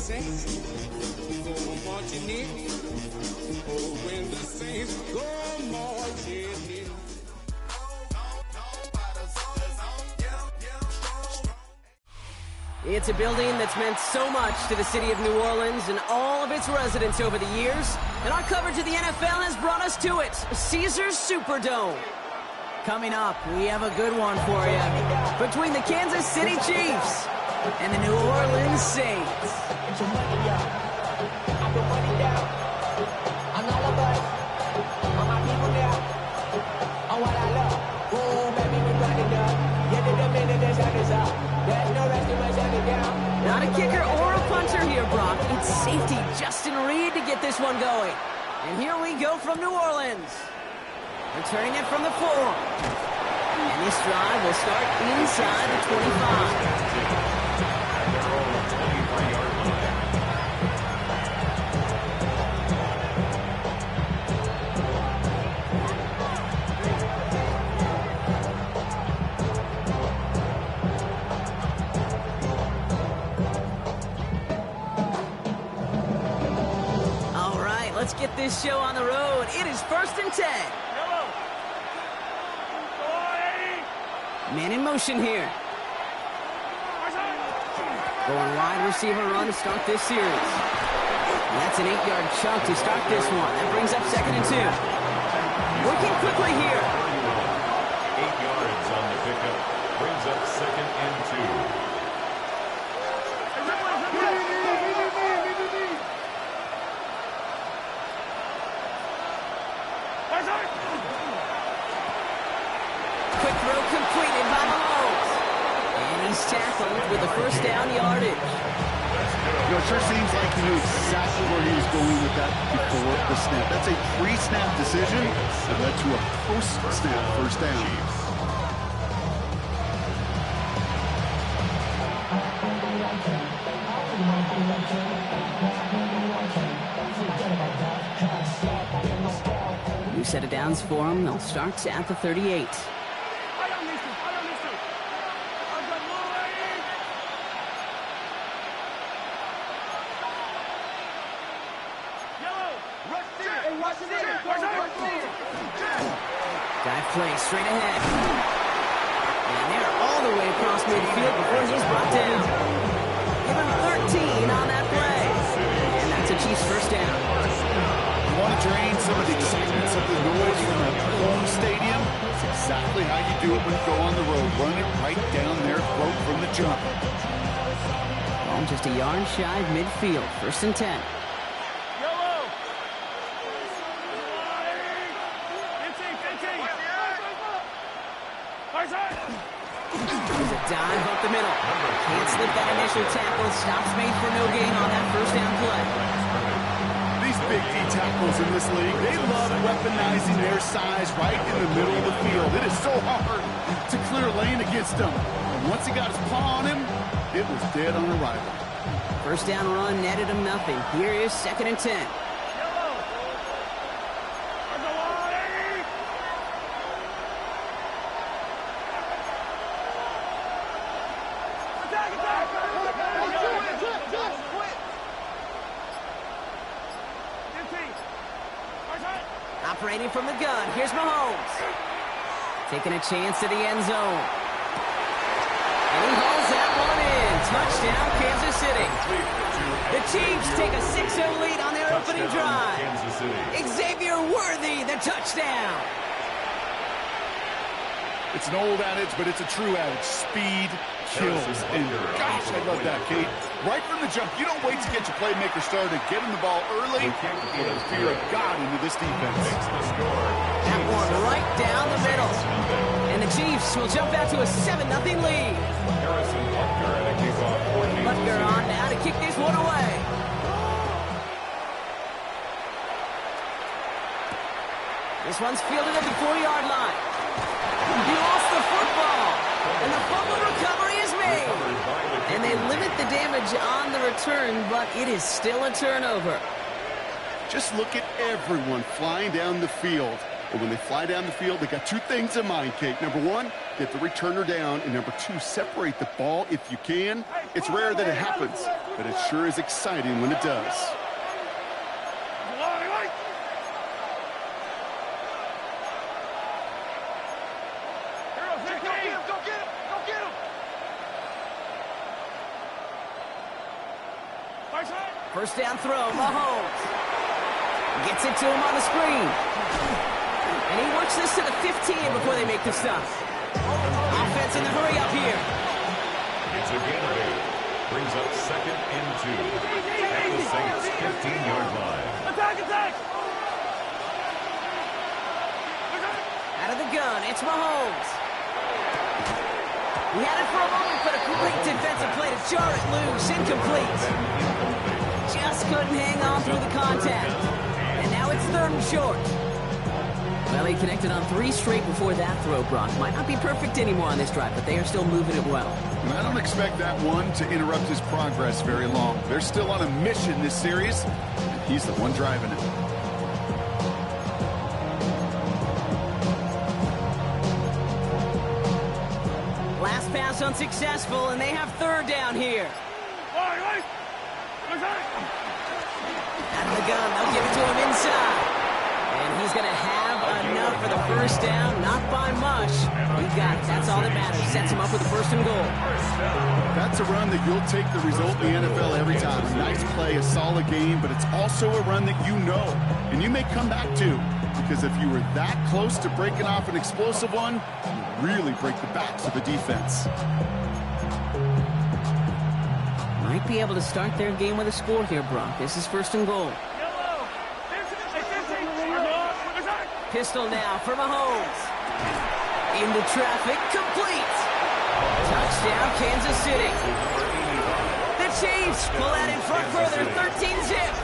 saints go marching in. Oh, when the saints go marching in. It's a building that's meant so much to the city of New Orleans and all of its residents over the years. And our coverage of the NFL has brought us to it, Caesars Superdome. Coming up, we have a good one for you. Between the Kansas City Chiefs and the New Orleans Saints. Not a kicker or a punter here, Brock. It's safety Justin Reed to get this one going. And here we go from New Orleans. Returning it from the 4. And this drive will start inside the 25. Let's get this show on the road. It is 1st and 10. Man in motion here. Going wide receiver run to start this series. And that's an 8-yard chunk to start this one. That brings up 2nd and 2. Working quickly here. 8 yards on the pickup. Brings up 2nd and 2. Quick throw completed by Mahomes. And he's tackled with the 1st down yardage. It sure seems like he knew exactly where he was going with that before the snap. That's a pre-snap decision that led to a post-snap 1st down. New set of downs for him. They'll start at the 38. Dive play straight ahead. And they're all the way across midfield before he's brought down. Give him 13 on that play. And that's a Chiefs 1st down. You want to drain some of the excitement, some of the noise from a home stadium? That's exactly how you do it when you go on the road. Run it right down their throat from the jump. Ball just a yard shy of midfield. 1st and 10. There's a dive up the middle. Can't slip that initial tackle. Stops made for no gain on that 1st down play. These big D tackles in this league, they love weaponizing their size right in the middle of the field. It is so hard to clear lane against them. And once he got his paw on him, it was dead on arrival. 1st down run netted him nothing. Here is 2nd and 10. Operating from the gun, here's Mahomes. Taking a chance at the end zone. And he hauls that one in. Touchdown, Kansas City. The Chiefs take a 6-0 lead on their opening drive. Xavier Worthy, the touchdown. It's an old adage, but it's a true adage. Speed kills. And gosh, I love that, Kate. Right from the jump, you don't wait to get your playmaker started. Get him the ball early. Put the fear of God into this defense. That one right down the middle. And the Chiefs will jump out to a 7-0 lead. Butker on now to kick this one away. This one's fielded at the 4-yard line. He lost the football. And the fumble recovery is made. And they limit the damage on the return, but it is still a turnover. Just look at everyone flying down the field. And when they fly down the field, they got 2 things in mind, Kate. Number 1, get the returner down. And number 2, separate the ball if you can. It's rare that it happens. but it sure is exciting when it does. First down throw, Mahomes. Gets it to him on the screen. And he works this to the 15 before they make the stop. Offense in the hurry up here. It's a gain of 8. Brings up 2nd and 2. At the Saints' 15-yard line. Attack! Out of the gun, it's Mahomes. He had it for a moment, but a great defensive play to jar it loose. Incomplete. Just couldn't hang on through the contact. And now it's 3rd and short. Well, he connected on 3 straight before that throw, Brock. Might not be perfect anymore on this drive, but they are still moving it well. And I don't expect that one to interrupt his progress very long. They're still on a mission this series, and he's the one driving it. Last pass unsuccessful, and they have 3rd down here. Out of the gun, they'll give it to him inside. And he's going to have enough for the first down, not by much. He got it. That's all that matters. Sets him up with a 1st and goal. That's a run that you'll take the result in the NFL every time. A nice play, a solid game, but it's also a run that you know, and you may come back to. Because if you were that close to breaking off an explosive one, you really break the backs of the defense. Might be able to start their game with a score here, Brock. This is 1st and goal. Pistol now for Mahomes. Into traffic, complete. Touchdown, Kansas City. The Chiefs pull out in front further, 13-zip.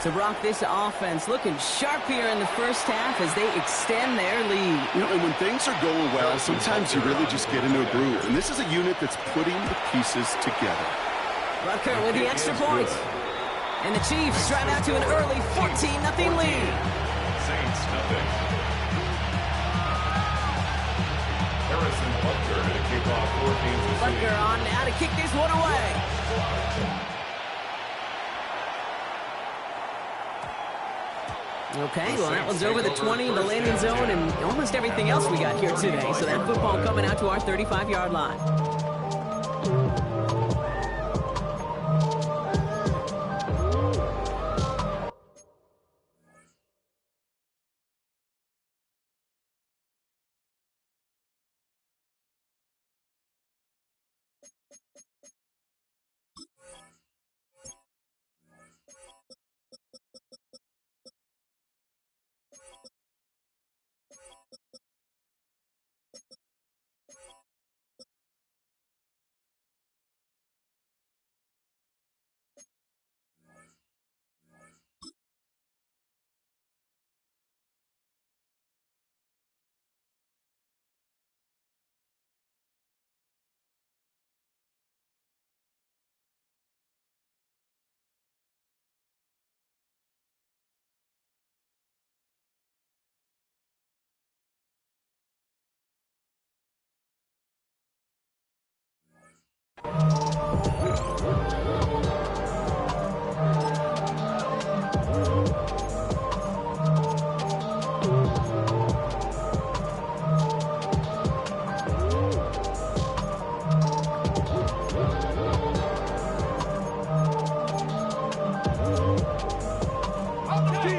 So, Brock, this offense looking sharp here in the first half as they extend their lead. You know, and when things are going well, sometimes you really just get into a groove. And this is a unit that's putting the pieces together. Rutger with the extra point. And the Chiefs drive out to an early 14-0 lead. Saints nothing. Harrison Butker to kick off for Kansas City. Butker on now to kick this one away. Okay, well, that one's over the 20, the landing zone, and almost everything else we got here today. So that football coming out to our 35-yard line.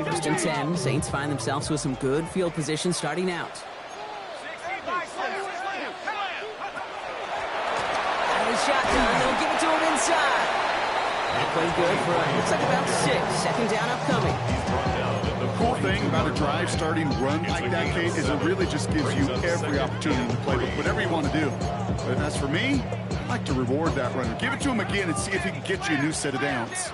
First and 10, Saints find themselves with some good field position starting out. Shotgun, they'll give it to him inside. That play's good for, looks like about 6. 2nd down upcoming. The cool thing about a drive starting run like that, Kate, is it really just gives you every opportunity to play with whatever you want to do. But as for me, I'd like to reward that runner. Give it to him again and see if he can get you a new set of downs.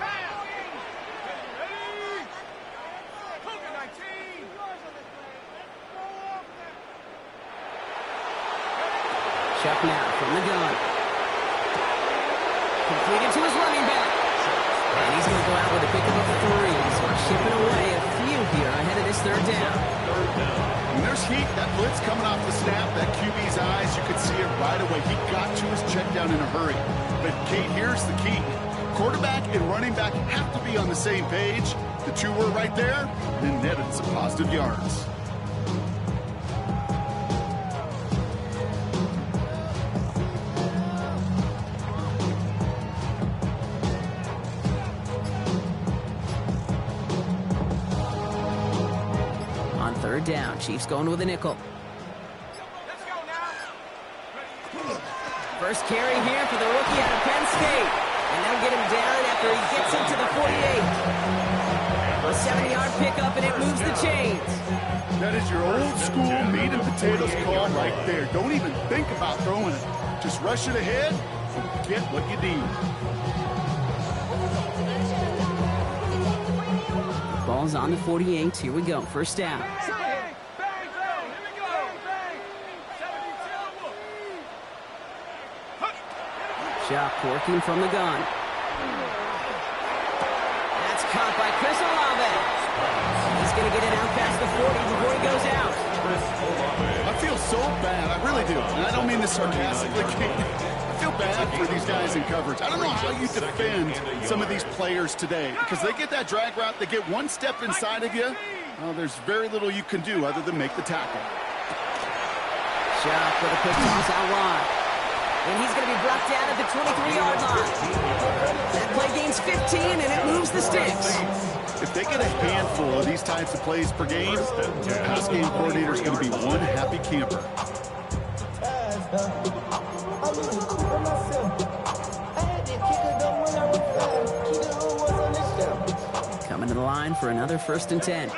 Chuck now from the gun. Completed to his running back. And he's going to go out with a pickup of 3. So we're chipping away a few here ahead of this 3rd down. When there's heat, that blitz coming off the snap, that QB's eyes, you could see it right away. He got to his check down in a hurry. But, Kate, here's the key. Quarterback and running back have to be on the same page. The two were right there, and netted some positive yards. On third down, Chiefs going with a nickel. First carry here for the rookie out of Penn State. And they'll get him down after he gets into the 48. A 70-yard pickup, and it moves the chains. That is your old school meat and potatoes call right there. Don't even think about throwing it. Just rush it ahead and get what you need. Ball's on the 48. Here we go. First down. Shock working from the gun. That's caught by Chris Olave. He's going to get it out past the 40 before he goes out. I feel so bad. I really do. And I don't mean this sarcastically. I feel bad for these guys in coverage. I don't know how you defend some of these players today because they get that drag route. They get one step inside of you. Well, there's very little you can do other than make the tackle. Shock with a quick toss out wide. And he's going to be brought down at the 23-yard line. That play gains 15, and it moves the sticks. If they get a handful of these types of plays per game, the pass game coordinator is going to be one happy camper. Coming to the line for another 1st and 10.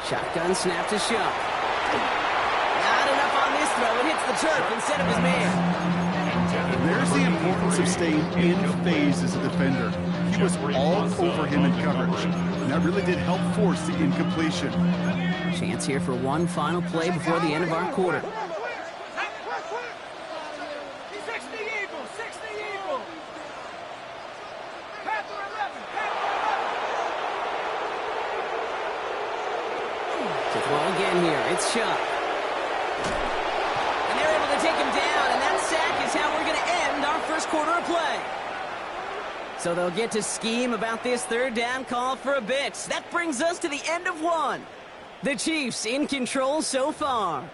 Shotgun snap to Shock. Not enough on this throw. It hits the turf instead of his man. There's the importance of staying in phase as a defender. He was all over him in coverage. And that really did help force the incompletion. Chance here for one final play before the end of our quarter. Again here, it's Shock. And they're able to take him down, and that sack is how we're going to end our first quarter of play. So they'll get to scheme about this third down call for a bit. That brings us to the end of one. The Chiefs in control so far.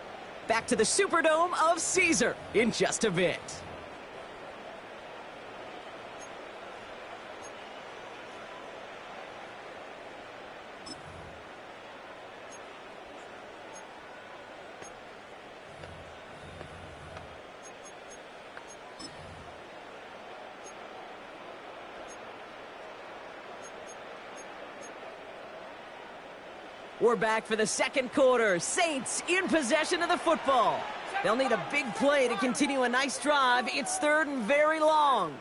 Back to the Superdome of Caesar in just a bit. We're back for the second quarter. Saints in possession of the football. They'll need a big play to continue a nice drive. It's 3rd and very long.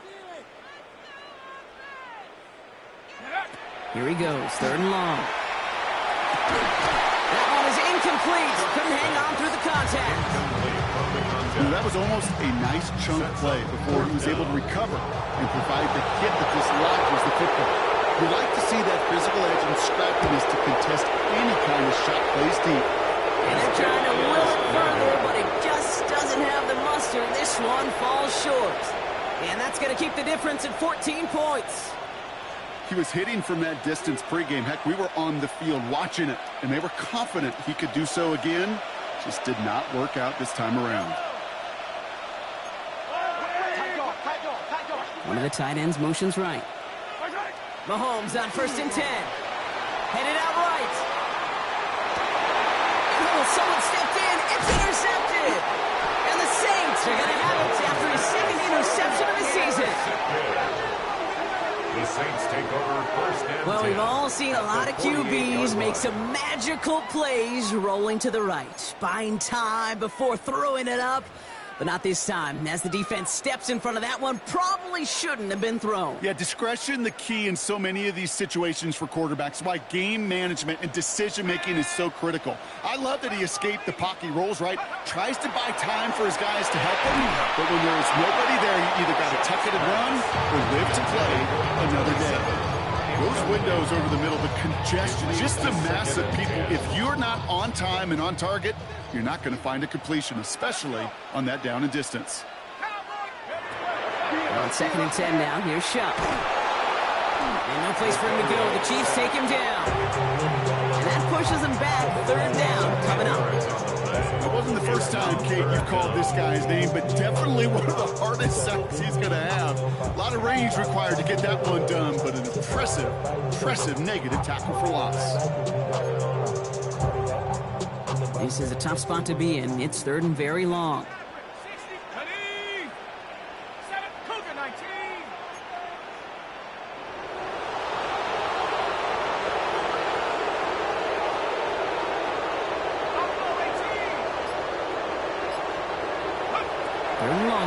Here he goes, 3rd and long. That one is incomplete. Couldn't hang on through the contact. That was almost a nice chunk play before he was able to recover and provide the hit that dislodges the football. We like to see that physical edge and scrappiness to contest any kind of shot plays deep. And they're trying to will it further, but it just doesn't have the muster. This one falls short. And that's going to keep the difference at 14 points. He was hitting from that distance pregame. Heck, we were on the field watching it, and they were confident he could do so again. Just did not work out this time around. One of the tight ends motions right. Mahomes on 1st and 10. Headed out right. Oh, someone stepped in. It's intercepted. And the Saints are going to have it after his 2nd interception of the season. The Saints take over 1st and 10. Well, we've all seen a lot of QBs make some magical plays rolling to the right, buying time before throwing it up. but not this time. As the defense steps in front of that one, probably shouldn't have been thrown. Yeah, discretion the key in so many of these situations for quarterbacks. Why game management and decision-making is so critical. I love that he escaped the pocket. He rolls right, tries to buy time for his guys to help him, but when there's nobody there, you either got to tuck it and run or live to play another day. Those windows over the middle, the congestion, just the mass of people. If you're not on time and on target, you're not going to find a completion, especially on that down and distance. On 2nd and 10 now, here's Shuck. And no place for him to go. The Chiefs take him down. And that pushes him back. 3rd down coming up. It wasn't the first time, Kate, you've called this guy's name, but definitely one of the hardest sacks he's going to have. A lot of range required to get that one done, but an impressive negative tackle for loss. This is a tough spot to be in. It's 3rd and very long.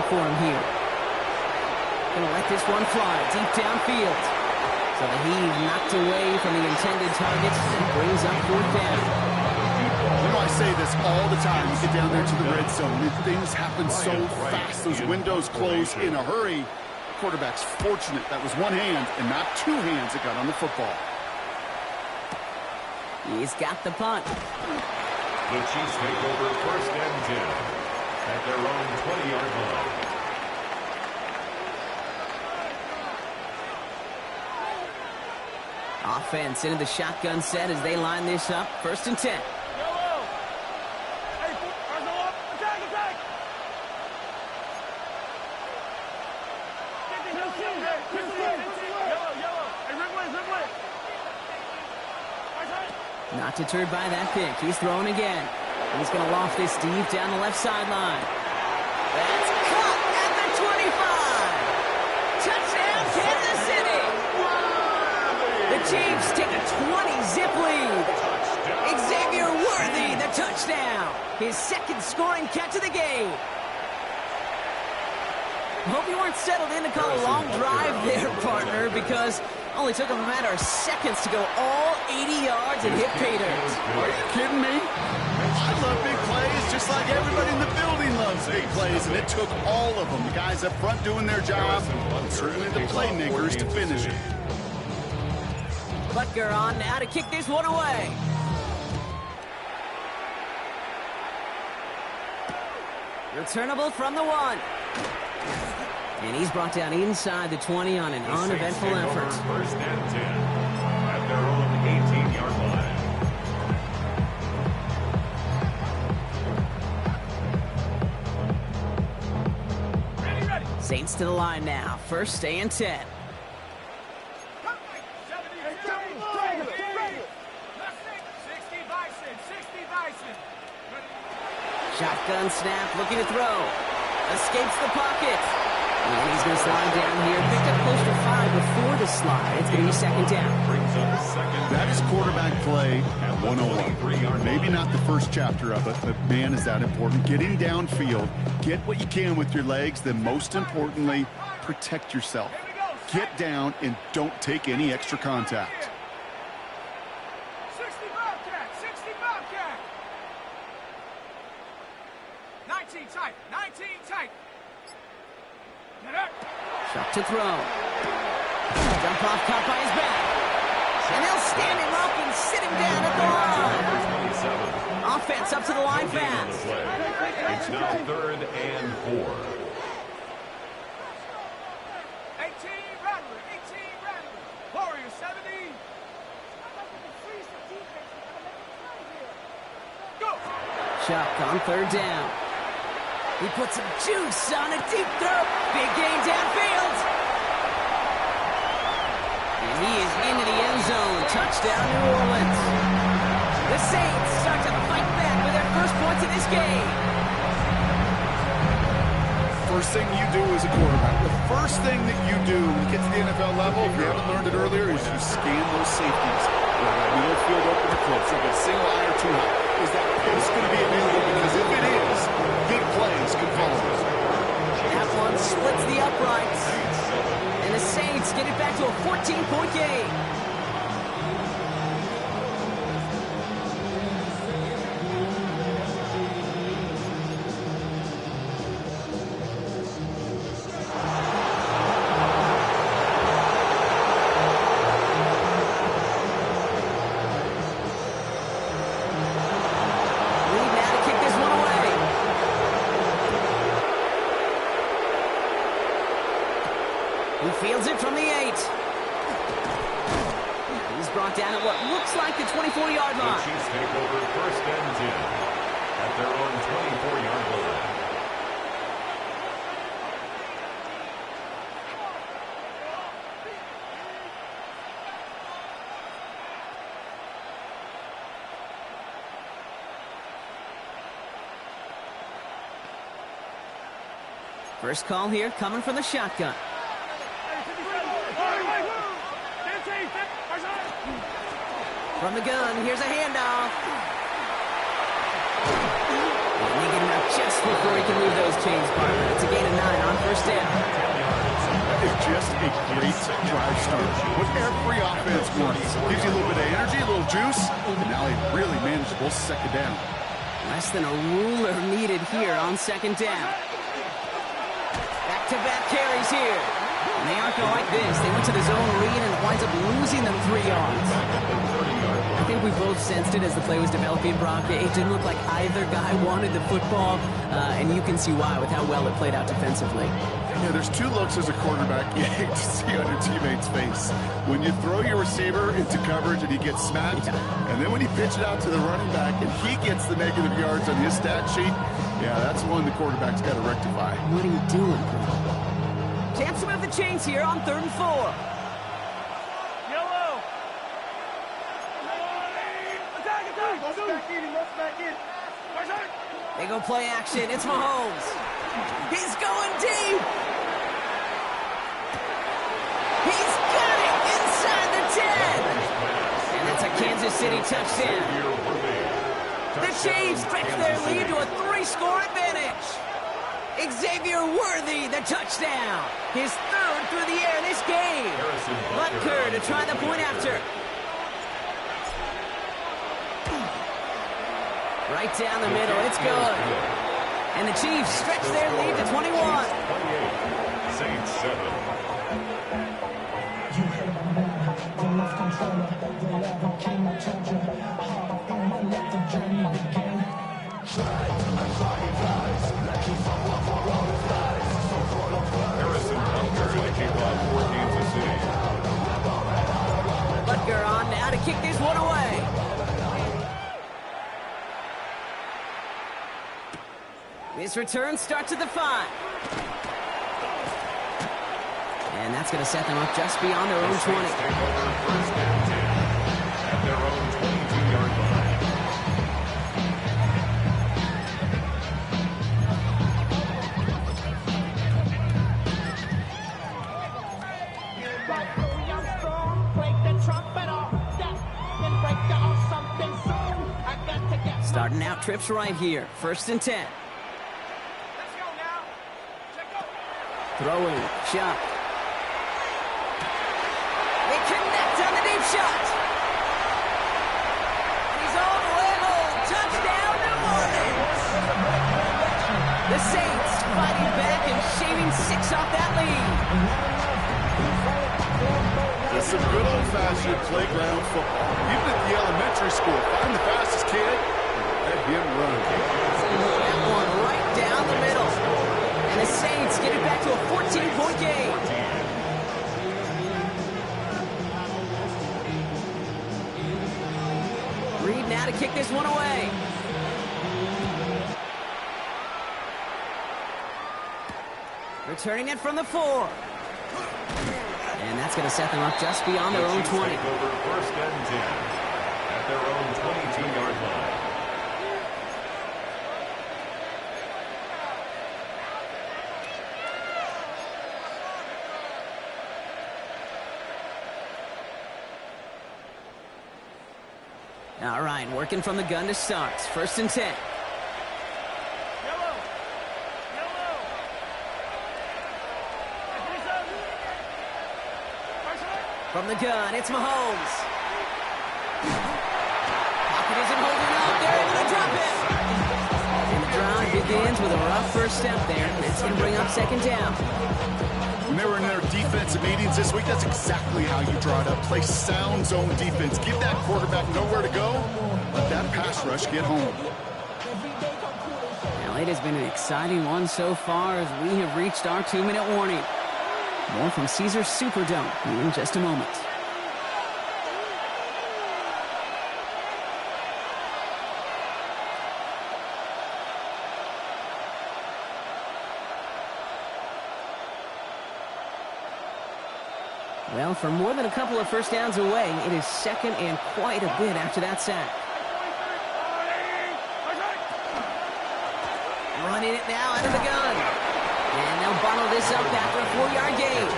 For him here. Gonna let this one fly deep downfield. So the heave knocked away from the intended targets and brings up 4th down. You know, I say this all the time. You get down there to the red zone. Things happen so fast. Those windows close in a hurry. Quarterback's fortunate that was one hand and not two hands that got on the football. He's got the punt. The Chiefs take over 1st and 10. At their own 20-yard line. Offense into the shotgun set as they line this up. 1st and 10. Not deterred by that pick. He's throwing again. He's going to loft this deep down the left sideline. That's caught at the 25. Touchdown, Kansas City. The Chiefs take a 20-zip lead. Xavier Worthy, the touchdown. His 2nd scoring catch of the game. Hope you weren't settled in to call a long drive there, partner, because only took him a matter of seconds to go all 80 yards and hit pay dirt. Are you kidding me? I love big plays just like everybody in the building loves big plays, and it took all of them. The guys up front doing their job, and certainly the playmakers to finish it. Butker on now to kick this one away. Returnable from the 1. And he's brought down inside the 20 on an uneventful effort. 1st and 10 at their own 18-yard line. Saints to the line now. 1st and 10. Shotgun snap, looking to throw. Escapes the pocket. And he's going to slide down here. Picked up close to 5 before the slide. It's going to be 2nd down. That is quarterback play at 101. Maybe not the first chapter of it, but man, is that important. Getting downfield, get what you can with your legs, then most importantly, protect yourself. Get down and don't take any extra contact. 60 Bobcat, 60 Bobcat. 19 tight, 19 tight. Shot to throw. Jump off, caught by his back. And they'll stand him up and sit him down at the line. Offense up to the line fast. It's now 3rd and 4. 18 Rattler, 18 Rattler. Warrior 70. Go. Chuck on 3rd down. He puts some juice on a deep throw. Big gain downfield. And he is into the end zone. Touchdown, New Orleans. The Saints start to fight back with their first points in this game. First thing you do as a quarterback, the first thing that you do when you get to the NFL level, if you haven't learned it earlier, is you scan those safeties. Middle field open or close. Like a single eye or two high. Is that pace going to be available? Because if it is, big play nice, good follow. That one splits the uprights. And the Saints get it back to a 14-point game. He fields it from the 8. He's brought down at what looks like the 24-yard line. The Chiefs take over 1st and 10 at their own 24-yard line. First call here coming from the shotgun. From the gun, here's a handoff. And they get him out just before he can move those chains, partner. It's a gain of 9 on 1st down. That is just a great drive start. What every offense wants. Gives you a little bit of energy, a little juice, and now a really manageable 2nd down. Less than a ruler needed here on 2nd down. Back-to-back carries here. And they aren't going to like this. They went to the zone read and it winds up losing them 3 yards. I think we both sensed it as the play was developing, Brock. It didn't look like either guy wanted the football, and you can see why with how well it played out defensively. Yeah, there's 2 looks as a quarterback you hate to see on your teammate's face. When you throw your receiver into coverage and he gets smacked, and then when you pitch it out to the running back and he gets the negative yards on his stat sheet, yeah, that's one the quarterback's got to rectify. What are you doing, bro? Chance to move the chains here on 3rd and 4. They go play action. It's Mahomes. He's going deep. He's got it inside the 10. And it's a Kansas City touchdown. The Chiefs stretch their lead to a 3-score advantage. Xavier Worthy, the touchdown. His 3rd through the air this game. Butker to try the point after. Right down the middle, it's good. And the Chiefs stretch their lead to 21. 28, Saints 7. Harrison Butker to kick off for Kansas City. Butker on now to kick this one away. This return starts at the 5. And that's going to set them up just beyond their own 20. Take over 1st and 10 at their own 22-yard line. Starting out trips right here. 1st and 10. Throwing, shot. They connect on the deep shot. He's all the way home. Touchdown, New Orleans. The Saints fighting back and shaving 6 off that lead. That's some good old-fashioned playground football. Even at the elementary school, find the fastest kid and let him run. That one right down the middle. And the Saints get it back to a 14-point game. Reed now to kick this one away. Returning it from the 4. And that's going to set them up just beyond their own 20. Take over 1st and 10 at their own 22-yard line. All right, working from the gun to start. 1st and 10. From the gun, it's Mahomes. Pocket isn't holding up. They're able to drop it. And the drive begins with a rough first step there. That's going to bring up second down. When they were in their defensive meetings this week, that's exactly how you draw it up. Play sound zone defense. Give that quarterback nowhere to go. Let that pass rush get home. Now, it has been an exciting one so far as we have reached our 2-minute warning. More from Caesars Superdome in just a moment. Well, for more than a couple of first downs away, it is second and quite a bit after that sack. Running it now out of the gun. And they'll bottle this up after a 4-yard gain.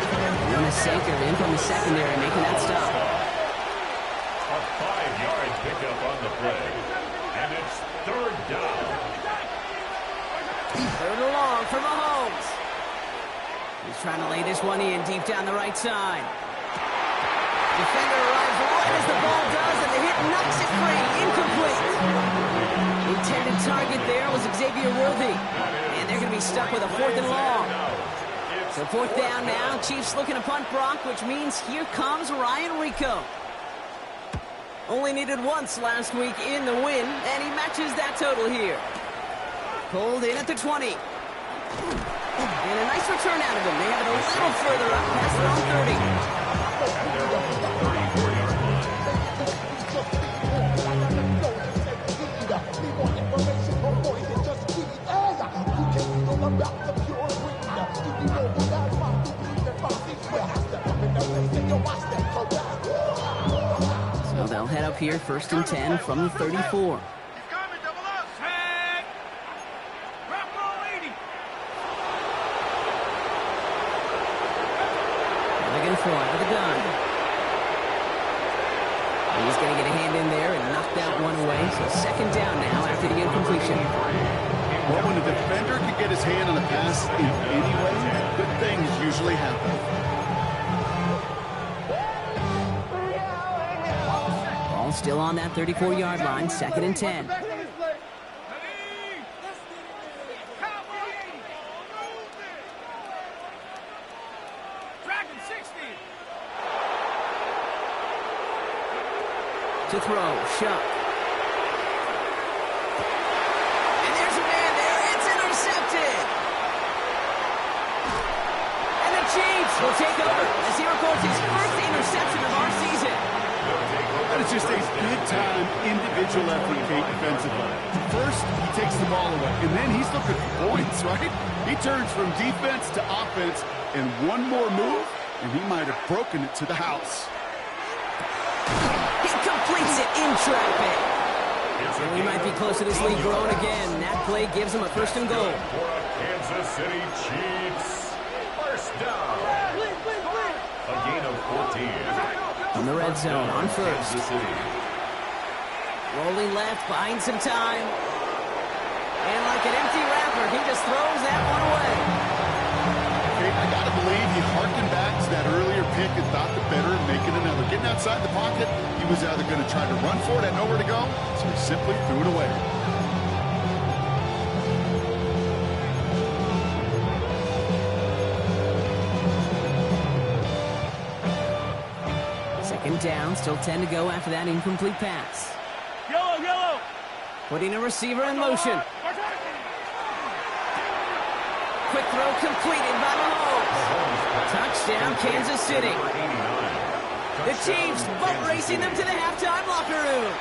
Wanasanker in from the secondary, making that stop. A 5-yard pickup on the play. And it's third down. Third and long for Mahomes. He's trying to lay this one in deep down the right side. Defender arrives right as the ball does, and the hit knocks it free. Incomplete. Intended target there was Xavier Worthy. And they're going to be stuck with a 4th and long. So 4th down now. Chiefs looking to punt Brock, which means here comes Ryan Rico. Only needed once last week in the win, and he matches that total here. Pulled in at the 20. And a nice return out of him. They have it a little further up past their own 30. And they're on the 34-yard line. So they'll head up here, 1st and 10 from the 34. Throw out of the gun. And he's going to get a hand in there and knock that one away. So second down now after the incompletion. Well, when a defender can get his hand on a pass in any way, good things usually happen. Ball still on that 34-yard line, 2nd and 10. To throw, Shuck. And there's a man there. It's intercepted. And the Chiefs will take over as he records his first interception of our season. That is just a big-time individual effort, Kate, defensively. First, he takes the ball away, and then he's looking for points, right? He turns from defense to offense, and one more move, and he might have broken it to the house. He completes it in traffic. And we might be close to this lead growing again. That play gives him a 1st and goal. For a Kansas City Chiefs. First down. A gain of 14. From the red zone on 1st. Kansas City. Rolling left, buying some time. And like an empty wrapper, he just throws that one away. Okay, I gotta believe he harkened back to that earlier pick and thought the better of making another. Getting outside the pocket, he was either going to try to run for it, had nowhere to go, so he simply threw it away. Second down, still 10 to go after that incomplete pass. Yellow! Putting a receiver in motion. Quick throw completed by Mahomes. Touchdown, Kansas City. The Chiefs boat racing them to the halftime locker room.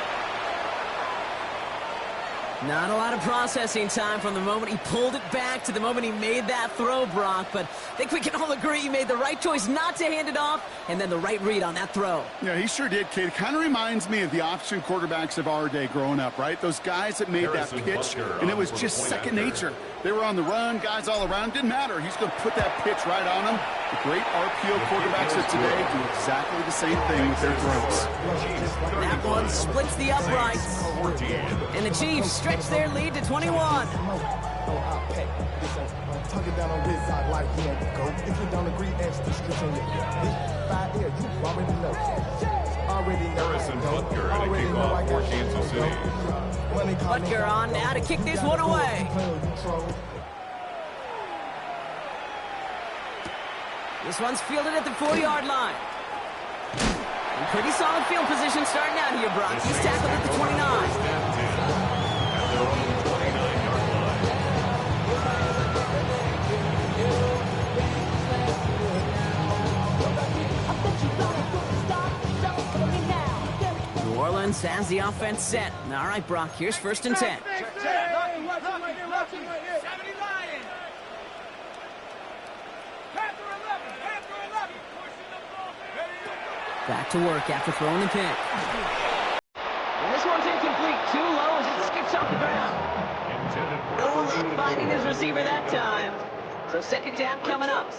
Not a lot of processing time from the moment he pulled it back to the moment he made that throw, Brock. But I think we can all agree he made the right choice not to hand it off, and then the right read on that throw. Yeah, he sure did, Kate. It kind of reminds me of the option quarterbacks of our day growing up, right? Those guys that made that pitch, and it was just second nature. They were on the run, guys all around. Didn't matter. He's going to put that pitch right on them. The great RPO quarterbacks of today do exactly the same thing with their throws. That one splits the uprights. And the Chiefs stretch their lead to 21. Talk it down on this side like you ain't the GOAT. If you don't agree, ask the streets on your feet. 5 years, you already know. Already know. Harrison Butker at a kickoff for Kansas City. Butker on now to kick this one away. This one's fielded at the 4-yard line. And pretty solid field position starting out here, Brock. He's tackled at the 29. At their own 29-yard line. New Orleans has the offense set. All right, Brock, here's 1st and 10. Back to work after throwing the pick. And this one's incomplete. Too low as it skips off the ground. Oh, finding his receiver that time. So 2nd down coming up.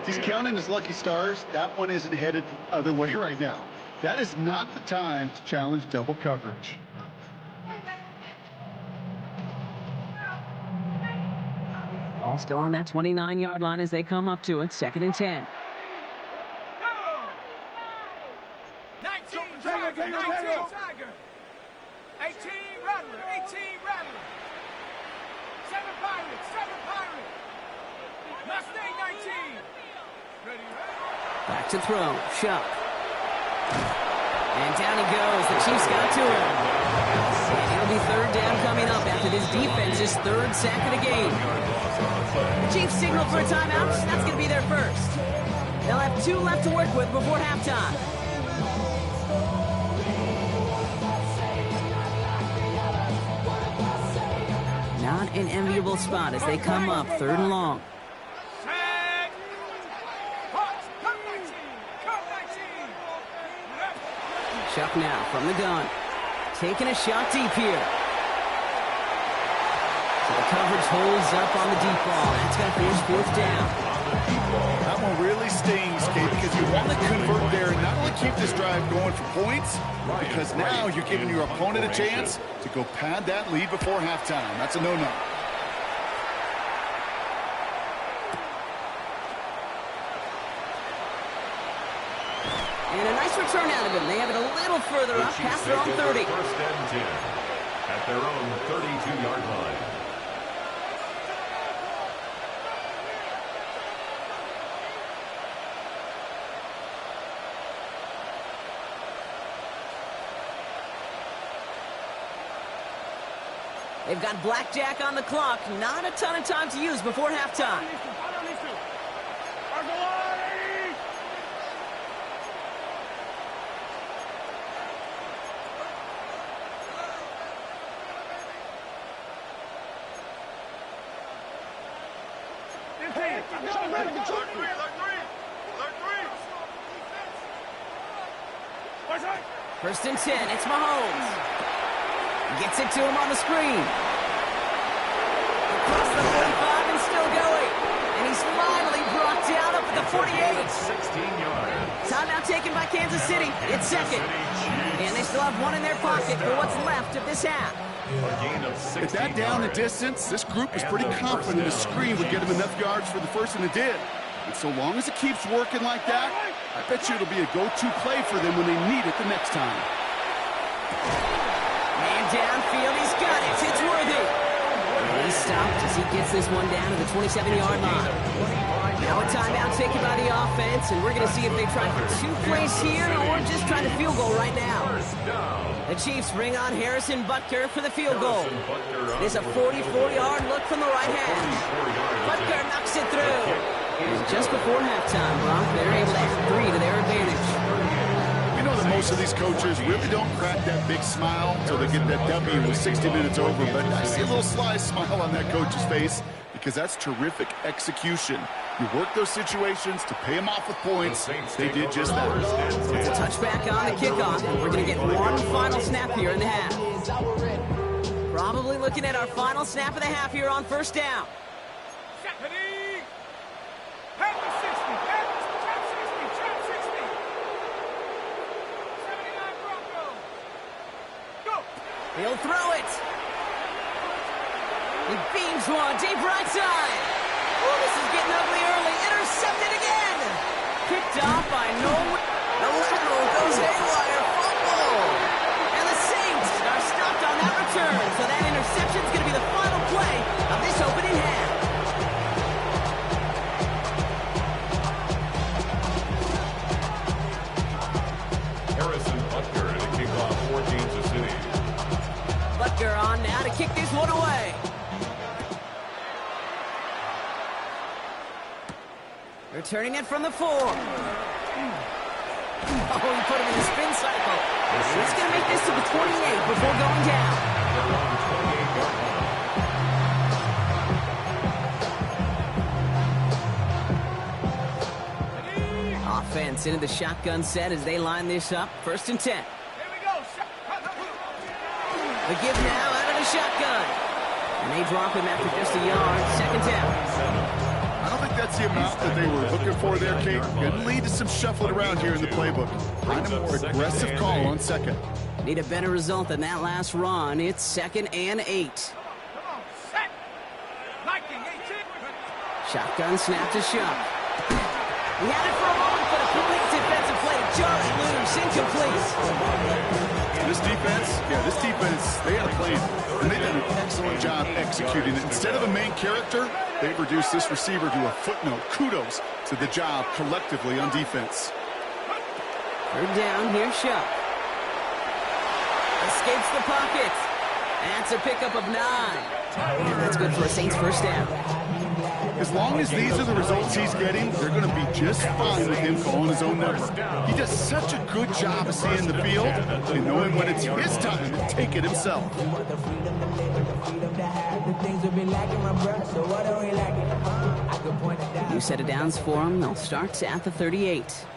He's counting his lucky stars. That one isn't headed the other way right now. That is not the time to challenge double coverage. Ball still on that 29-yard line as they come up to it. 2nd and 10. 19 Tiger. 18 Rattler. 18 Rattler. 7 Pirate. Mustang 19. Ready. Back to throw. Shuck. And down he goes. The Chiefs got to him. And it'll be 3rd down coming up after this defense's 3rd sack of the game. The Chiefs signal for a timeout. That's going to be their first. They'll have 2 left to work with before halftime. Not an enviable spot as they come up 3rd and long. Chuck now from the gun. Taking a shot deep here. So the coverage holds up on the deep ball. That's going to force 4th down. That one really stings, Kate, because you want to convert there and not only keep this drive going for points, because now you're giving your opponent a chance to go pad that lead before halftime. That's a no-no. And a nice return out of him. They have it a little further up past their own 30. 1st and 10 at their own 32-yard line. They've got blackjack on the clock. Not a ton of time to use before halftime. First and 10, it's Mahomes. Gets it to him on the screen. Across the 45 and still going. And he's finally brought down up at the 48. 16 yards. Timeout taken by Kansas City. It's 2nd. And they still have 1 in their pocket for what's left of this half. A gain of 16 With that down the distance, this group was pretty confident the screen would get them enough yards for the first, and it did. And so long as it keeps working like that, I bet you it'll be a go-to play for them when they need it the next time. Man downfield, he's got it. It's Worthy. And he's stopped as he gets this one down to the 27-yard line. Now a timeout taken by the offense, and we're going to see if they try for 2 plays here or just try the field goal right now. The Chiefs bring on Harrison Butker for the field goal. It is a 44-yard look from the right hash. Butker knocks it through. And just before halftime, Brock, they're able to add 3 to their advantage. We know that most of these coaches really don't crack that big smile until they get that W with 60 minutes over, but I see a little sly smile on that coach's face because that's terrific execution. You work those situations to pay them off with points. They did just that. It's a touchback on the kickoff, and we're going to get one final snap here in the half. Probably looking at our final snap of the half here on 1st down. He'll throw it. He beams one deep right side. this is getting ugly early. Intercepted again. Picked off by Nolan. The Liberal goes haywire. Fumble. And the Saints are stopped on that return. So that interception is going to be the final play of this opening half. Harrison Butker to kick off for Kansas City. Butker on now to kick this one away. Returning it from the 4. Oh, he put him in the spin cycle. He's going to make this to the 28 before going down. They're on 28-yard line. Offense into the shotgun set as they line this up. 1st and 10. The give now out of the shotgun. And they drop him after just a yard. 2nd down. I don't think that's the amount that they were looking for there, Kate. Could lead to some shuffling around here in the playbook. Find a more aggressive call on 2nd. Need a better result than that last run. It's 2nd and 8. Shotgun snap to Shuck. He had it for a moment, but a complete defensive play to Josh loose. Incomplete. This defense, they had a plan, and they've done an excellent job executing it. Instead of a main character, they've reduced this receiver to a footnote. Kudos to the job collectively on defense. 3rd down, here's Shuck. Escapes the pocket. That's a pickup of 9. And that's good for a Saints 1st down. As long as these are the results he's getting, they're going to be just fine with him calling his own number. He does such a good job of seeing the field and knowing when it's his time to take it himself. New set of downs for him. They'll start at the 38.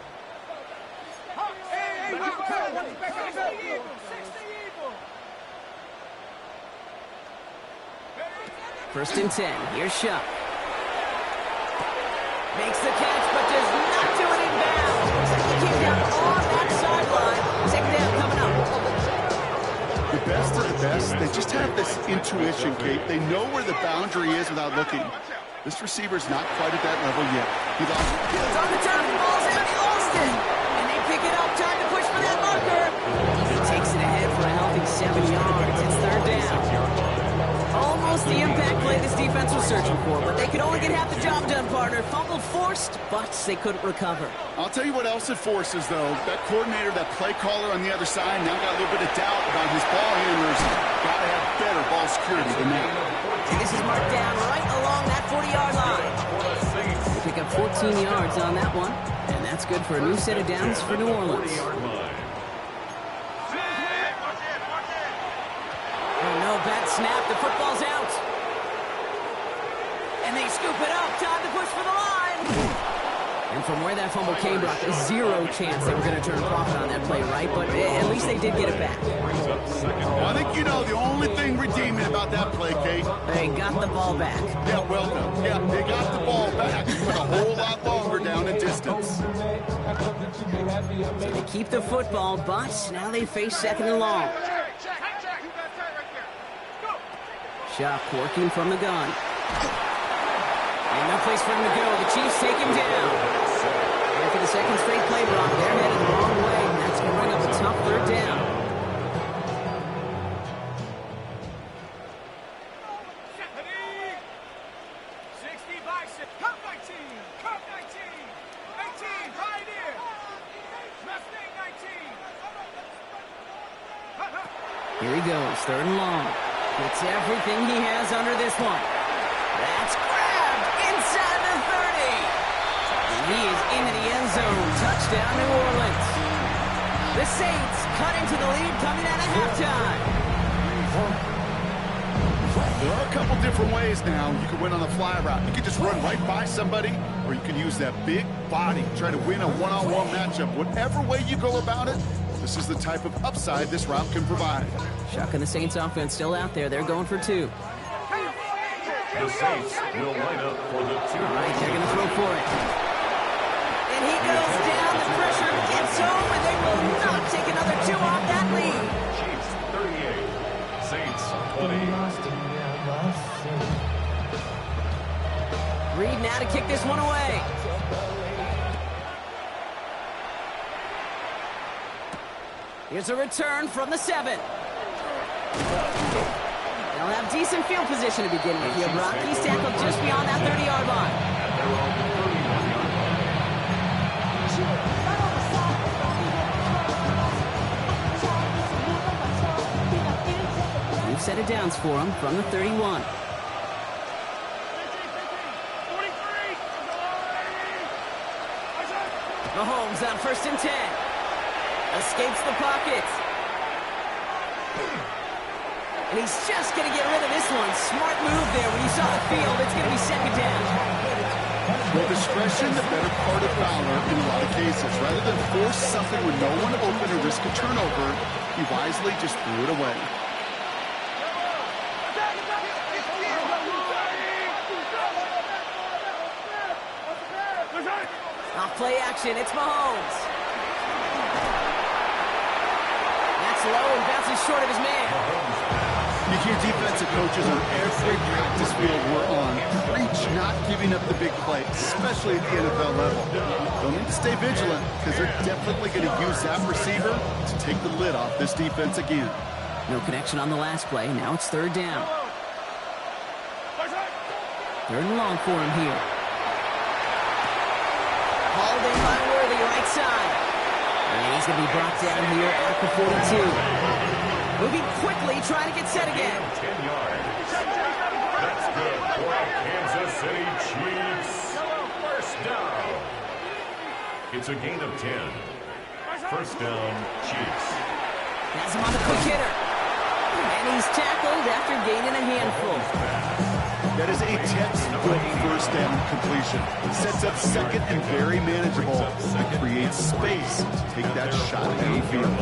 First and 10. Here's Shuck. Makes the catch, but does not do it in bounds. Looks like he came down on that sideline. 2nd down coming up. The best of the best, they just have this intuition, Kate. They know where the boundary is without looking. This receiver's not quite at that level yet. He lost it. It's on the turn. The ball's out. He lost it. And they pick it up. Time to push for that marker. He takes it ahead for a healthy 7 yards. It's 3rd down. Almost the impact play this defense was searching for, but they could only get half the job done, partner. Fumble forced, but they couldn't recover. I'll tell you what else it forces, though. That coordinator, that play caller on the other side, now got a little bit of doubt about his ball handlers. Got to have better ball security than that. And this is marked down right along that 40-yard line. They pick up 14 yards on that one, and that's good for a new set of downs for New Orleans. No, bad snap. The football's out. And they scoop it up. Time to push for the line. And from where that fumble came, Brock, zero chance they were going to turn profit on that play, right? But at least they did get it back. Well, I think you know the only thing redeeming about that play, Kate. They got the ball back. Yeah, well done. Yeah, they got the ball back, but a whole lot longer down in distance. So they keep the football, but now they face 2nd and long. Shuck working from the gun. And no place for him to go. The Chiefs take him down. And for the 2nd straight play, Brock, they're headed the wrong way. And that's going to bring up a tough 3rd down. Here he goes, 3rd and long. Gets everything he has under this one. That's grabbed inside the 30. And he is into the end zone. Touchdown, New Orleans. The Saints cut into the lead coming out of halftime. There are a couple different ways now you can win on the fly route. You can just run right by somebody, or you can use that big body, try to win a one-on-one matchup. Whatever way you go about it, this is the type of upside this route can provide. Shuck and the Saints offense still out there. They're going for 2. The Saints will line up for the 2. All right, they're going to throw for it. And he goes down. The pressure gets home, and they will not take another 2 off that lead. Chiefs 38, Saints 20. Reed now to kick this one away. Here's a return from the 7. They'll have decent field position to begin with here, Brock. He's tackled just beyond that 30-yard line. New set of downs for him from the 31. Mahomes on 1st and 10. Escapes the pocket. And he's just going to get rid of this one. Smart move there. When you saw the field, it's going to be 2nd down. Well, discretion, the better part of valor in a lot of cases. Rather than force something with no one open or risk a turnover, he wisely just threw it away. Off play action, it's Mahomes. That's low and bounces short of his man. You hear defensive coaches on every practice field we're on preach not giving up the big play, especially at the NFL level. They'll need to stay vigilant because they're definitely going to use that receiver to take the lid off this defense again. No connection on the last play. Now it's 3rd down. 3rd and long for him here. Hauled in by Worthy, right side. And he's going to be brought down here at the 42. Moving quickly, trying to get set again. 10 yards. That's good for the Kansas City Chiefs. 1st down. It's a gain of 10. 1st down, Chiefs. Has him on the quick hitter. And he's tackled after gaining a handful. That is a textbook 1st down completion. Sets up 2nd and very manageable. It creates space to take that shot downfield.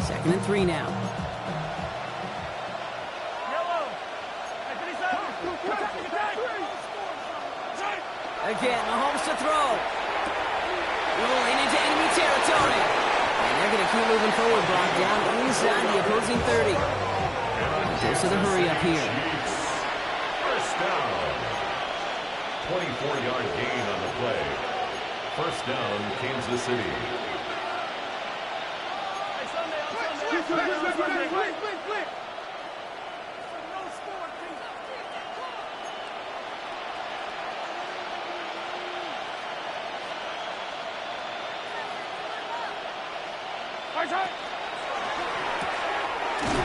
Second and 3 now. Again, Mahomes to throw. Rolling into enemy territory. And they're going to keep moving forward, Brock, down inside the opposing 30. Goes to the hurry up here. 1st down. 24-yard gain on the play. 1st down, Kansas City.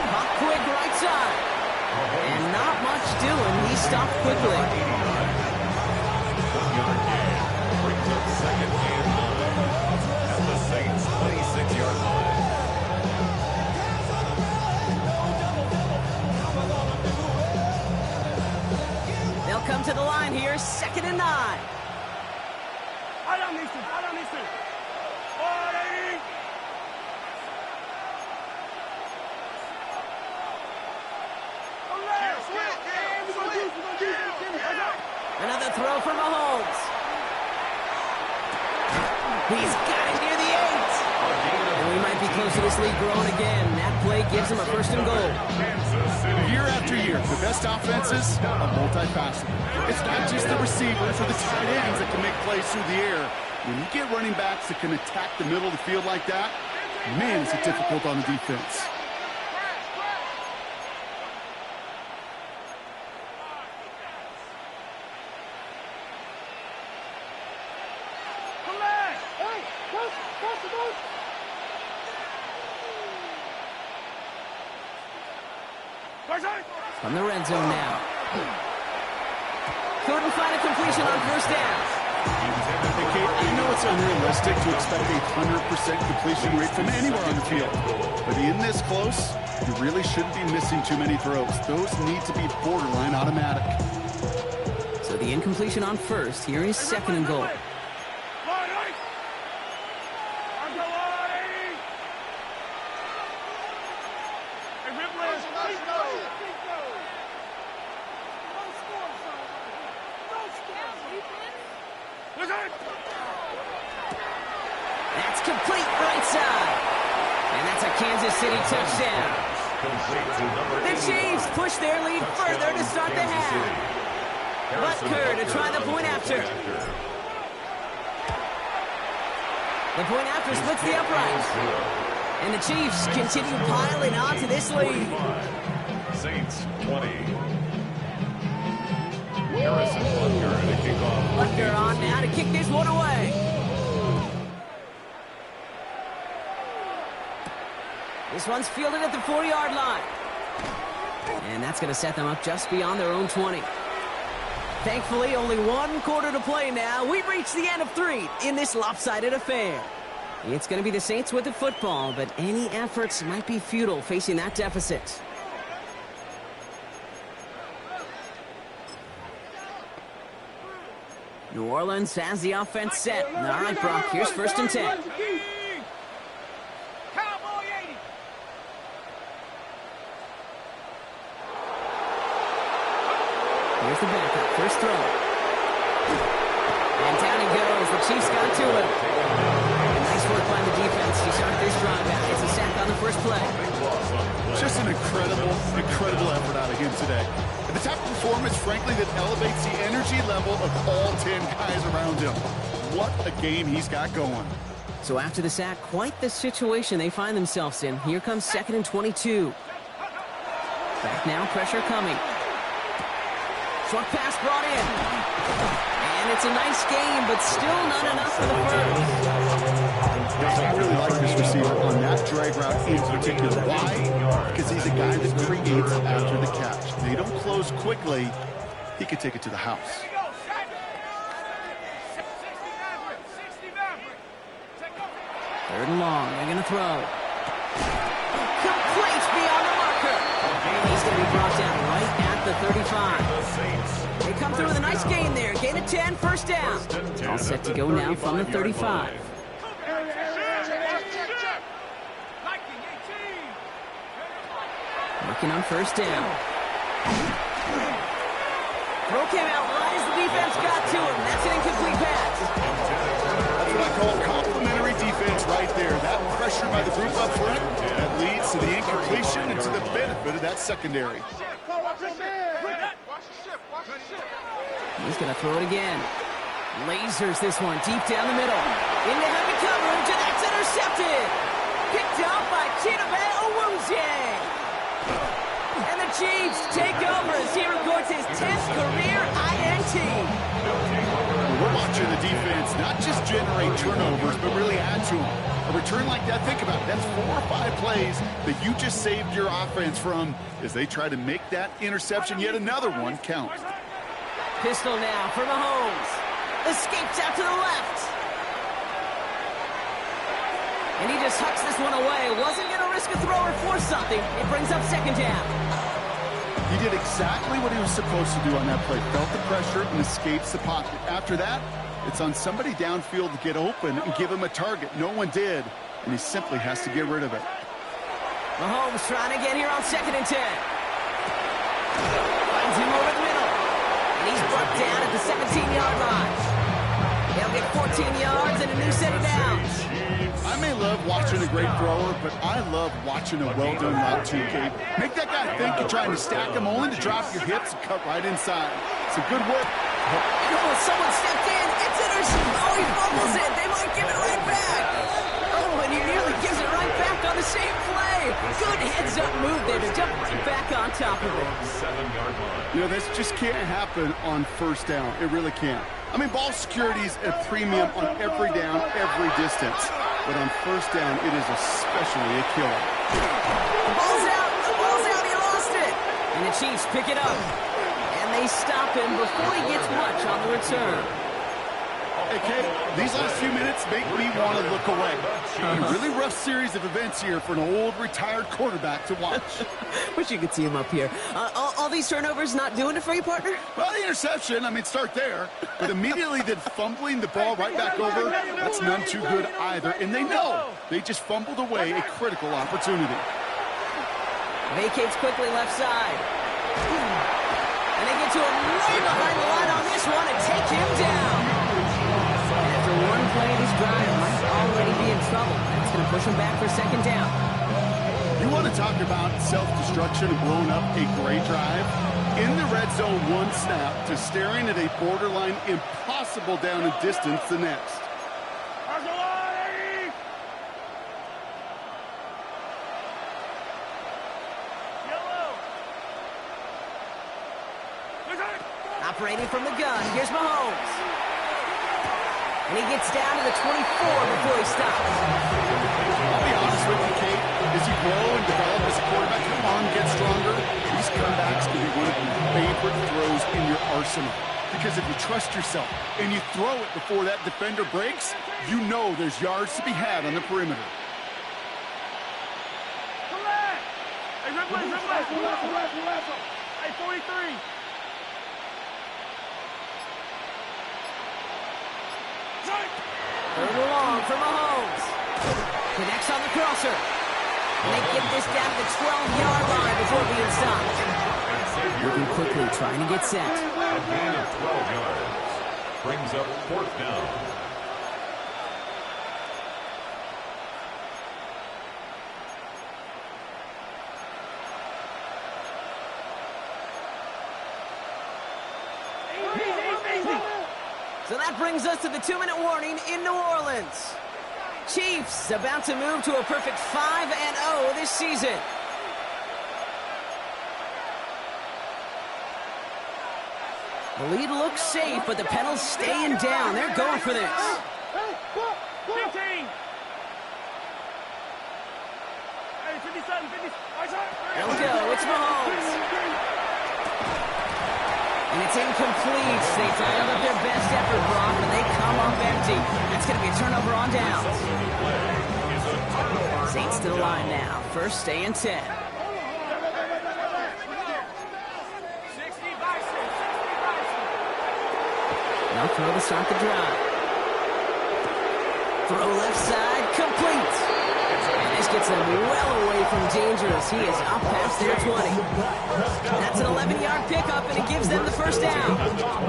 Hot quick right side. And not much doing. He stopped quickly. 1-yard gain. Brings up 2nd and 9 at the Saints' 26-yard line. They'll come to the line here, 2nd and 9. Another throw for Mahomes. He's got it near the 8. And we might be close to this lead growing again. That play gives him a 1st and goal. Year after year, the best offenses are multifaceted. It's not just the receivers or the tight ends that can make plays through the air. When you get running backs that can attack the middle of the field like that, man, is it difficult on the defense. From the red zone now. Couldn't find a completion on 1st down. Hey, Kate, I know it's unrealistic to expect a 100% completion rate from anywhere on the field. But in this close, you really shouldn't be missing too many throws. Those need to be borderline automatic. So the incompletion on 1st. Here is 2nd and goal. That's complete right side. And that's a Kansas City touchdown. The Chiefs push their lead further to start the half. Butker to try the point after. The point after splits the uprights. And the Chiefs continue piling on to this lead. Saints 20. Harrison Butker to kick off. Butker on now to kick this one away. This one's fielded at the 4-yard line. And that's going to set them up just beyond their own 20. Thankfully, only one quarter to play now. We've reached the end of 3 in this lopsided affair. It's going to be the Saints with the football, but any efforts might be futile facing that deficit. New Orleans has the offense set. All right, Brock, here's 1st and 10. Here's the backup, first throw. And down he goes. The Chiefs got to him. Nice work by the defense to start this drive out. It's a sack on the first play. Just an incredible effort out of him today. And the type of performance, frankly, that elevates the energy level of all 10 guys around him. What a game he's got going. So after the sack, quite the situation they find themselves in. Here comes 2nd and 22. Back now, pressure coming. Short pass brought in. And it's a nice game, but still not enough for the first. I really like this receiver on that drag route in particular. Why? Because he's a guy that creates after the catch. They don't close quickly. He could take it to the house. 3rd and long. They're going to throw. Complete beyond the marker. And he's going to be brought down right at the 35. They come through with a nice gain there. Gain of 10, first down. All set to go now from the 35. Working on first down. Throw came out right as the defense got to him. That's an incomplete pass. That's what I call complimentary defense right there. That pressure by the group up front, that leads to the incompletion and to the benefit of that secondary. He's going to throw it again. Lasers this one deep down the middle. Into heavy coverage, and that's intercepted. Picked up by Chidobe Awuzie. And the Chiefs take over as he records his 10th career INT. We're watching the defense not just generate turnovers, but really add to them. A return like that, think about it. That's 4 or 5 plays that you just saved your offense from as they try to make that interception, yet another one, count. Pistol now for Mahomes. Escapes out to the left. And he just hucks this one away. Wasn't going to risk a throw or force something. It brings up 2nd down. He did exactly what he was supposed to do on that play. Felt the pressure and escapes the pocket. After that, it's on somebody downfield to get open and give him a target. No one did, and he simply has to get rid of it. Mahomes trying to get here on 2nd and 10. Finds him over the middle. And he's brought down at the 17-yard line. They'll get 14 yards and a new set of downs. I may love watching a great thrower, but I love watching a well-done route too, Gabe. Make that guy think you're trying to stack him only to drop your hips and cut right inside. It's a good work. Oh, someone stepped in. It's intercepted. Oh, he fumbles it. They might give it right back. Oh, and he nearly gives it right back on the same play. Good heads-up move there to jump right back on top of it. 7-yard line. You know, this just can't happen on first down. It really can't. I mean, ball security is a premium on every down, every distance. But on first down, it is especially a killer. The ball's out. The ball's out. He lost it. And the Chiefs pick it up. And they stop him before he gets much on the return. Hey, Kate, these last few minutes make me want to look away. A really rough series of events here for an old retired quarterback to watch. Wish you could see him up here. All these turnovers not doing it for you, partner? Well, the interception, I mean, start there. But immediately then fumbling the ball right back over, that's none too good either. And they know they just fumbled away a critical opportunity. Vacates quickly left side. And they get to him right behind the line on this one and take him down. And after one play, this drive might already be in trouble. That's going to push him back for second down. You want to talk about self-destruction and blowing up a great drive? In the red zone, one snap to staring at a borderline impossible down and distance the next. Operating from the gun, here's Mahomes. And he gets down to the 24 before he stops. I'll be honest with you, Kate. As you grow and develop as a quarterback, your arm gets stronger. These comebacks can be one of your favorite throws in your arsenal. Because if you trust yourself and you throw it before that defender breaks, you know there's yards to be had on the perimeter. Hey, 43. Third and long for Mahomes. Connects on the crosser. And they get this down to the 12-yard line before being stopped. Moving quickly, trying to get set. A gain of 12 yards. Brings up fourth down. So that brings us to the 2-minute warning in New Orleans. Chiefs about to move to a perfect 5-0 this season. The lead looks safe, but the Penals staying down. They're going for this. 15. Hey, 57, 50. They'll go. It's Mahomes. And it's incomplete. They dialed up their best effort, Brock, and they come up empty. That's going to be a turnover on downs. Saints to the line now. First stay and 10. Now throw to start the drive. Throw left side, complete. And this gets them well away from dangerous. He is up past their 20. That's an 11-yard pickup, and it gives them the first down.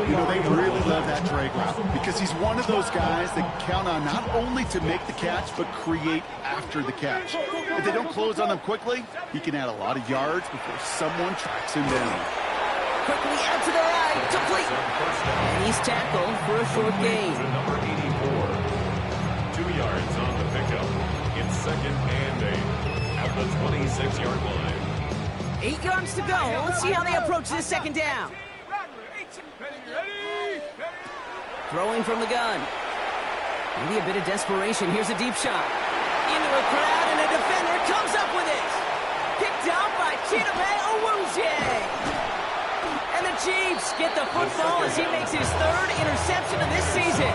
You know, they really love that drag route because he's one of those guys that count on not only to make the catch, but create after the catch. If they don't close on him quickly, he can add a lot of yards before someone tracks him down. Quickly out to the right, complete. And he's tackled for a short gain. Number 84. 2 yards on the pickup. It's second and 8 at the 26-yard line. 8 yards to go. Let's see how they approach this second down. Throwing from the gun. Maybe a bit of desperation. Here's a deep shot. Into a crowd, and a defender comes up with it. Picked out by Chidobe Awuzie. And the Chiefs get the football as he makes his third interception of this season.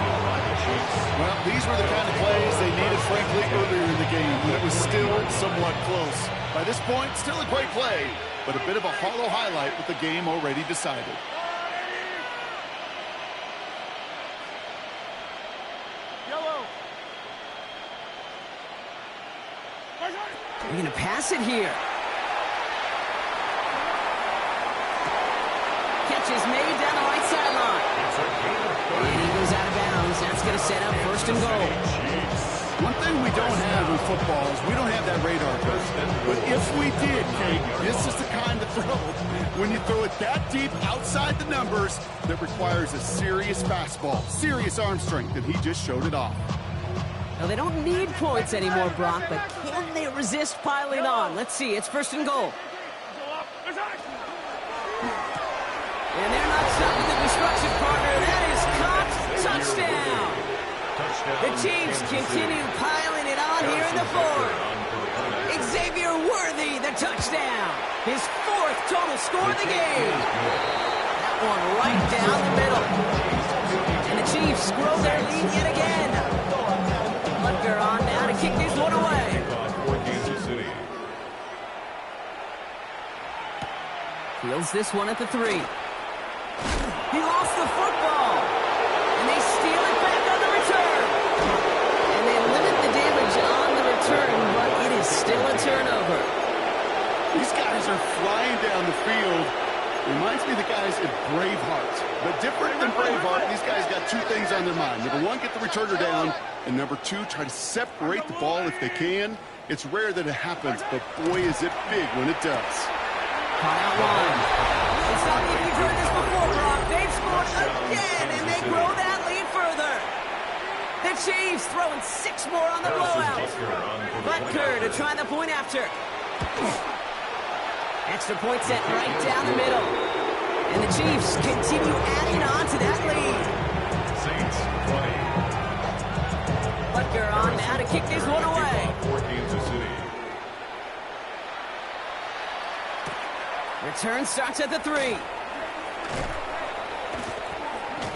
Well, these were the kind of plays they needed, frankly, earlier in the game when it was still somewhat close. By this point, still a great play, but a bit of a hollow highlight with the game already decided. Yellow. They're going to pass it here. Catch is made down the right sideline. And he goes out of bounds. That's going to set up first and goal. One thing we don't have in football is we don't have that radar gun. But if we did, Kate, this is the kind of throw, when you throw it that deep outside the numbers, that requires a serious fastball, serious arm strength, and he just showed it off. Now, they don't need points anymore, Brock, but can they resist piling on? Let's see. It's first and goal. And they're not stopping the destruction, partner. That is caught. Touchdown. The Chiefs continue piling it on here in the fourth. Xavier Worthy, the touchdown. His fourth total score of the game. That one right down the middle. And the Chiefs grow their lead yet again. Butker on now to kick this one away. Fields this one at the 3. He lost the football. And they steal it back on the return. And they limit the damage on the return, but it is still a turnover. These guys are flying down the field, Reminds me of the guys at Braveheart. But different than Braveheart, these guys got two things on their mind. Number one, get the returner down. And number two, try to separate the ball if they can. It's rare that it happens, but boy, is it big when it does. Caught out one. It's not like you've heard this before, Brock. They've scored again, and they grow that lead further. The Chiefs throwing 6 more on the blowout. Butker to try the point after. Extra point set right down the middle. And the Chiefs continue adding on to that lead. Saints 20. Butker on now to kick this one away. For Kansas City. Return starts at the 3.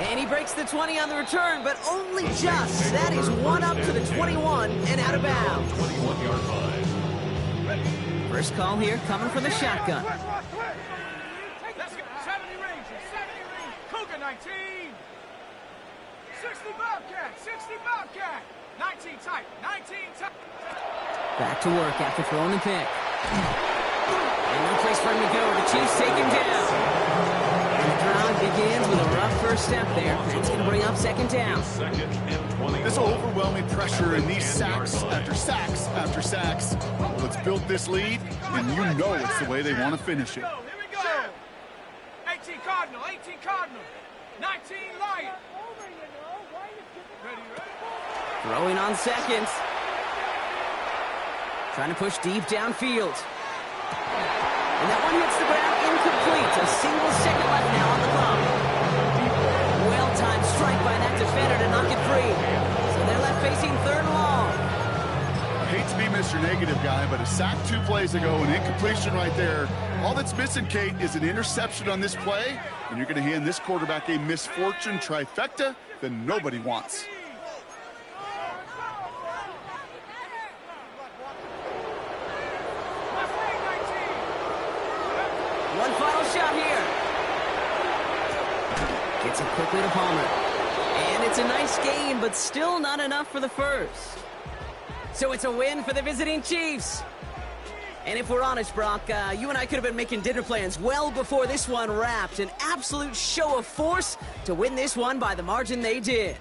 And he breaks the 20 on the return, but only just. That is one up to the 21 and out of bounds. 21-yard line. First call here coming from the shotgun. Let's go. 70 Rangers, 70 Rangers. Cougar 19. 60 Bobcat, 60 Bobcat. 19 tight, 19 tight. Back to work after throwing the pick. And no place for him to go. The Chiefs take him down. And the drive begins with a rough first step there. That's going to bring up second down. Second and 20. This overwhelming pressure and these sacks after sacks after sacks. Let's build this lead, and you know it's the way they want to finish it. Here we go. 18 Cardinal, 18 Cardinal. 19 Lion. Ready, ready. Throwing on seconds. Trying to push deep downfield. And that one hits the ground incomplete. A single second left now on the clock. Well-timed strike by that defender to knock it free. So they're left facing third and long. I hate to be Mr. Negative guy, but a sack 2 plays ago, an incompletion right there. All that's missing, Kate, is an interception on this play, and you're going to hand this quarterback a misfortune trifecta that nobody wants. One final shot here. Gets it quickly to Palmer. And it's a nice gain, but still not enough for the first. So it's a win for the visiting Chiefs. And if we're honest, Brock, you and I could have been making dinner plans well before this one wrapped. An absolute show of force to win this one by the margin they did.